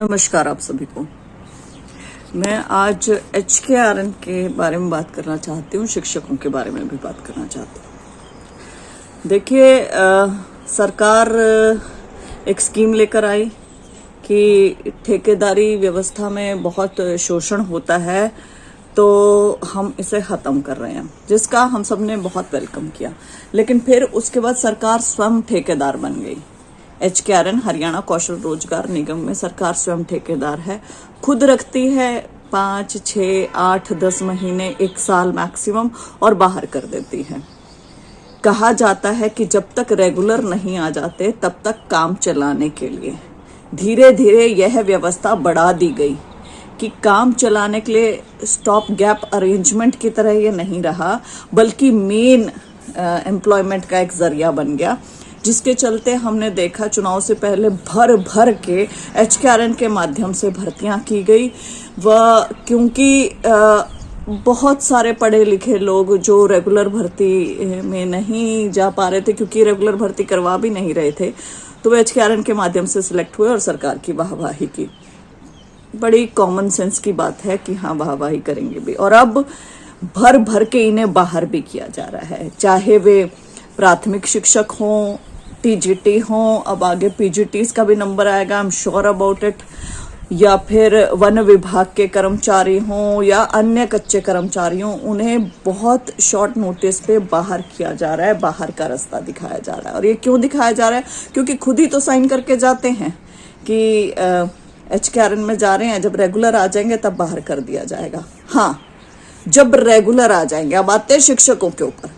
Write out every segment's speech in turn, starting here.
नमस्कार आप सभी को। मैं आज HKRN के बारे में बात करना चाहती हूँ, शिक्षकों के बारे में भी बात करना चाहती हूँ। देखिए, सरकार एक स्कीम लेकर आई कि ठेकेदारी व्यवस्था में बहुत शोषण होता है, तो हम इसे खत्म कर रहे हैं, जिसका हम सब ने बहुत वेलकम किया। लेकिन फिर उसके बाद सरकार स्वयं ठेकेदार बन गई। HKRN हरियाणा कौशल रोजगार निगम में सरकार स्वयं ठेकेदार है, खुद रखती है 5, 6, 8, 10 महीने, 1 साल मैक्सिमम, और बाहर कर देती है। कहा जाता है कि जब तक रेगुलर नहीं आ जाते तब तक काम चलाने के लिए धीरे धीरे यह व्यवस्था बढ़ा दी गई कि काम चलाने के लिए स्टॉप गैप अरेंजमेंट की तरह ये नहीं रहा, बल्कि मेन एम्प्लॉयमेंट का एक जरिया बन गया, जिसके चलते हमने देखा चुनाव से पहले भर भर के HKRN के माध्यम से भर्तियां की गई। क्योंकि बहुत सारे पढ़े लिखे लोग जो रेगुलर भर्ती में नहीं जा पा रहे थे, क्योंकि रेगुलर भर्ती करवा भी नहीं रहे थे, तो वे HKRN के माध्यम से सिलेक्ट हुए और सरकार की वाहवाही की। बड़ी कॉमन सेंस की बात है कि हाँ, वाहवाही करेंगे भी। और अब भर भर के इन्हें बाहर भी किया जा रहा है, चाहे वे प्राथमिक शिक्षक हों, TGT हों, अब आगे PGTs का भी नंबर आएगा, I am sure about it, या फिर वन विभाग के कर्मचारी हों या अन्य कच्चे कर्मचारी हों, उन्हें बहुत शॉर्ट नोटिस पे बाहर किया जा रहा है, बाहर का रास्ता दिखाया जा रहा है। और ये क्यों दिखाया जा रहा है? क्योंकि खुद ही तो साइन करके जाते हैं कि HKRN में जा रहे हैं, जब रेगुलर आ जाएंगे तब बाहर कर दिया जाएगा। हाँ, जब रेगुलर आ जाएंगे। अब आते हैं शिक्षकों के ऊपर।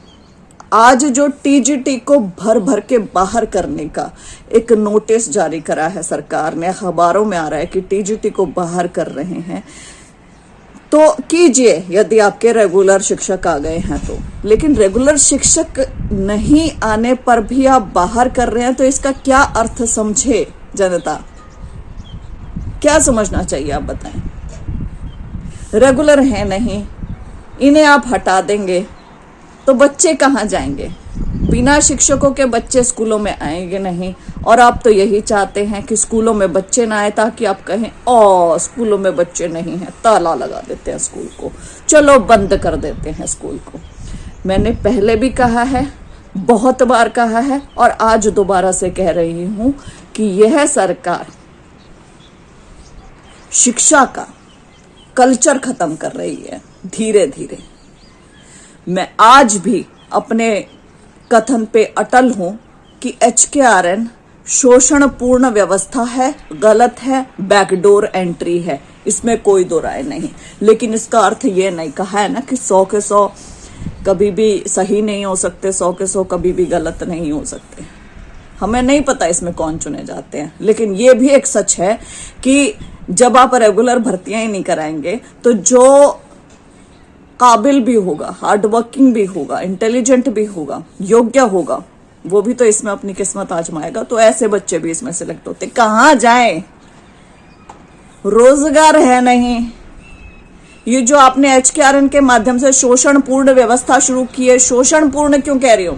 आज जो TGT को भर भर के बाहर करने का एक नोटिस जारी करा है सरकार ने, अखबारों में आ रहा है कि TGT को बाहर कर रहे हैं, तो कीजिए यदि आपके रेगुलर शिक्षक आ गए हैं तो। लेकिन रेगुलर शिक्षक नहीं आने पर भी आप बाहर कर रहे हैं, तो इसका क्या अर्थ समझे जनता? क्या समझना चाहिए आप बताएं? रेगुलर है नहीं, इन्हें आप हटा देंगे तो बच्चे कहाँ जाएंगे? बिना शिक्षकों के बच्चे स्कूलों में आएंगे नहीं। और आप तो यही चाहते हैं कि स्कूलों में बच्चे ना आए, ताकि आप कहें ओ स्कूलों में बच्चे नहीं हैं, ताला लगा देते हैं स्कूल को, चलो बंद कर देते हैं स्कूल को। मैंने पहले भी कहा है, बहुत बार कहा है, और आज दोबारा से कह रही हूं कि यह सरकार शिक्षा का कल्चर खत्म कर रही है धीरे धीरे। मैं आज भी अपने कथन पे अटल हूं कि HKRN शोषणपूर्ण व्यवस्था है, गलत है, बैकडोर एंट्री है, इसमें कोई दो राय नहीं। लेकिन इसका अर्थ ये नहीं कहा है ना कि 100 के 100 कभी भी सही नहीं हो सकते, 100 के 100 कभी भी गलत नहीं हो सकते। हमें नहीं पता इसमें कौन चुने जाते हैं, लेकिन ये भी एक सच है कि जब आप रेगुलर भर्तियां ही नहीं कराएंगे, तो जो काबिल भी होगा, हार्ड वर्किंग भी होगा, इंटेलिजेंट भी होगा, योग्य होगा, वो भी तो इसमें अपनी किस्मत आजमाएगा। तो ऐसे बच्चे भी इसमें सिलेक्ट होते, कहाँ जाएं? रोजगार है नहीं। ये जो आपने HKRN के माध्यम से शोषणपूर्ण व्यवस्था शुरू की है, शोषणपूर्ण क्यों कह रही हो?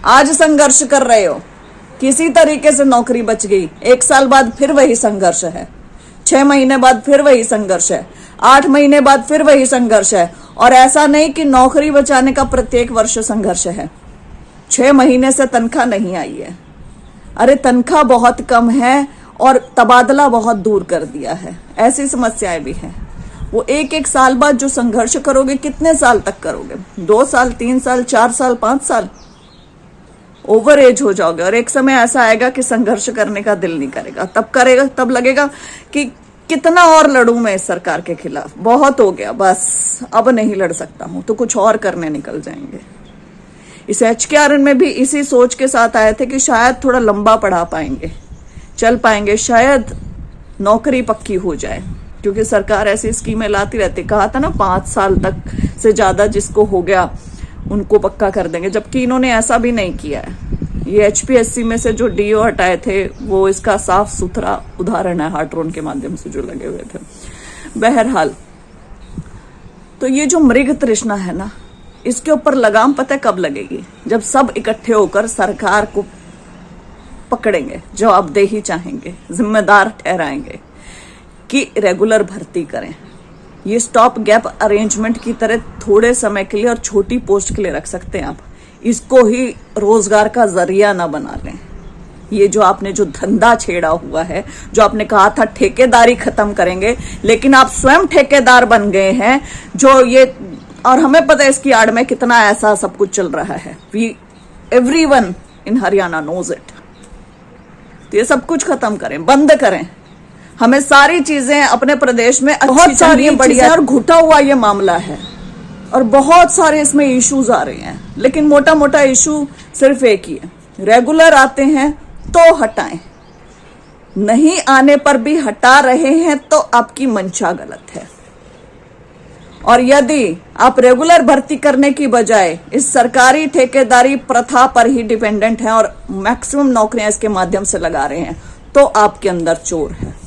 आज संघर्ष कर रहे हो, किसी तरीके से नौकरी बच गई, 1 साल बाद फिर वही संघर्ष है, 6 महीने बाद फिर वही संघर्ष है, 8 महीने बाद फिर वही संघर्ष है। और ऐसा नहीं कि नौकरी बचाने का प्रत्येक वर्ष संघर्ष है। 6 महीने से तनख्वाह नहीं आई है। अरे तनख्वाह बहुत कम है और तबादला बहुत दूर कर दिया है, ऐसी समस्याएं भी हैं। वो 1-1 साल बाद जो संघर्ष करोगे, कितने साल तक करोगे? 2 साल, 3 साल, 4 साल, 5 साल? ओवर एज हो जाओगे। और एक समय ऐसा आएगा कि संघर्ष करने का दिल नहीं करेगा, तब लगेगा कि कितना और लड़ूं मैं इस सरकार के खिलाफ, बहुत हो गया, बस अब नहीं लड़ सकता हूं, तो कुछ और करने निकल जाएंगे। इस HKRN में भी इसी सोच के साथ आए थे कि शायद थोड़ा लंबा पढ़ा पाएंगे, चल पाएंगे, शायद नौकरी पक्की हो जाए, क्योंकि सरकार ऐसी स्कीमें लाती रहती। कहा था ना 5 साल तक से ज्यादा जिसको हो गया उनको पक्का कर देंगे, जबकि इन्होंने ऐसा भी नहीं किया है। ये HPSC में से जो DO हटाए थे, वो इसका साफ सुथरा उदाहरण है, हार्ट्रोन के माध्यम से जो लगे हुए थे। बहरहाल, तो ये जो मृग तृष्णा है ना, इसके ऊपर लगाम पता है कब लगेगी? जब सब इकट्ठे होकर सरकार को पकड़ेंगे, जवाबदेही चाहेंगे, जिम्मेदार ठहराएंगे कि रेगुलर भर्ती करें। ये स्टॉप गैप अरेंजमेंट की तरह थोड़े समय के लिए और छोटी पोस्ट के लिए रख सकते हैं आप, इसको ही रोजगार का जरिया ना बना लें। ये जो आपने जो धंधा छेड़ा हुआ है, जो आपने कहा था ठेकेदारी खत्म करेंगे, लेकिन आप स्वयं ठेकेदार बन गए हैं। जो ये, और हमें पता है इसकी आड़ में कितना ऐसा सब कुछ चल रहा है। Everyone in Haryana knows it. तो ये सब कुछ खत्म करें, बंद करें। हमें सारी चीजें अपने प्रदेश में बहुत सारी बढ़िया, और घुटा हुआ ये मामला है और बहुत सारे इसमें इश्यूज आ रहे हैं, लेकिन मोटा मोटा इशू सिर्फ एक ही है, रेगुलर आते हैं तो हटाएं, नहीं आने पर भी हटा रहे हैं तो आपकी मंशा गलत है। और यदि आप रेगुलर भर्ती करने की बजाय इस सरकारी ठेकेदारी प्रथा पर ही डिपेंडेंट हैं और मैक्सिमम नौकरियां इसके माध्यम से लगा रहे हैं, तो आपके अंदर चोर है।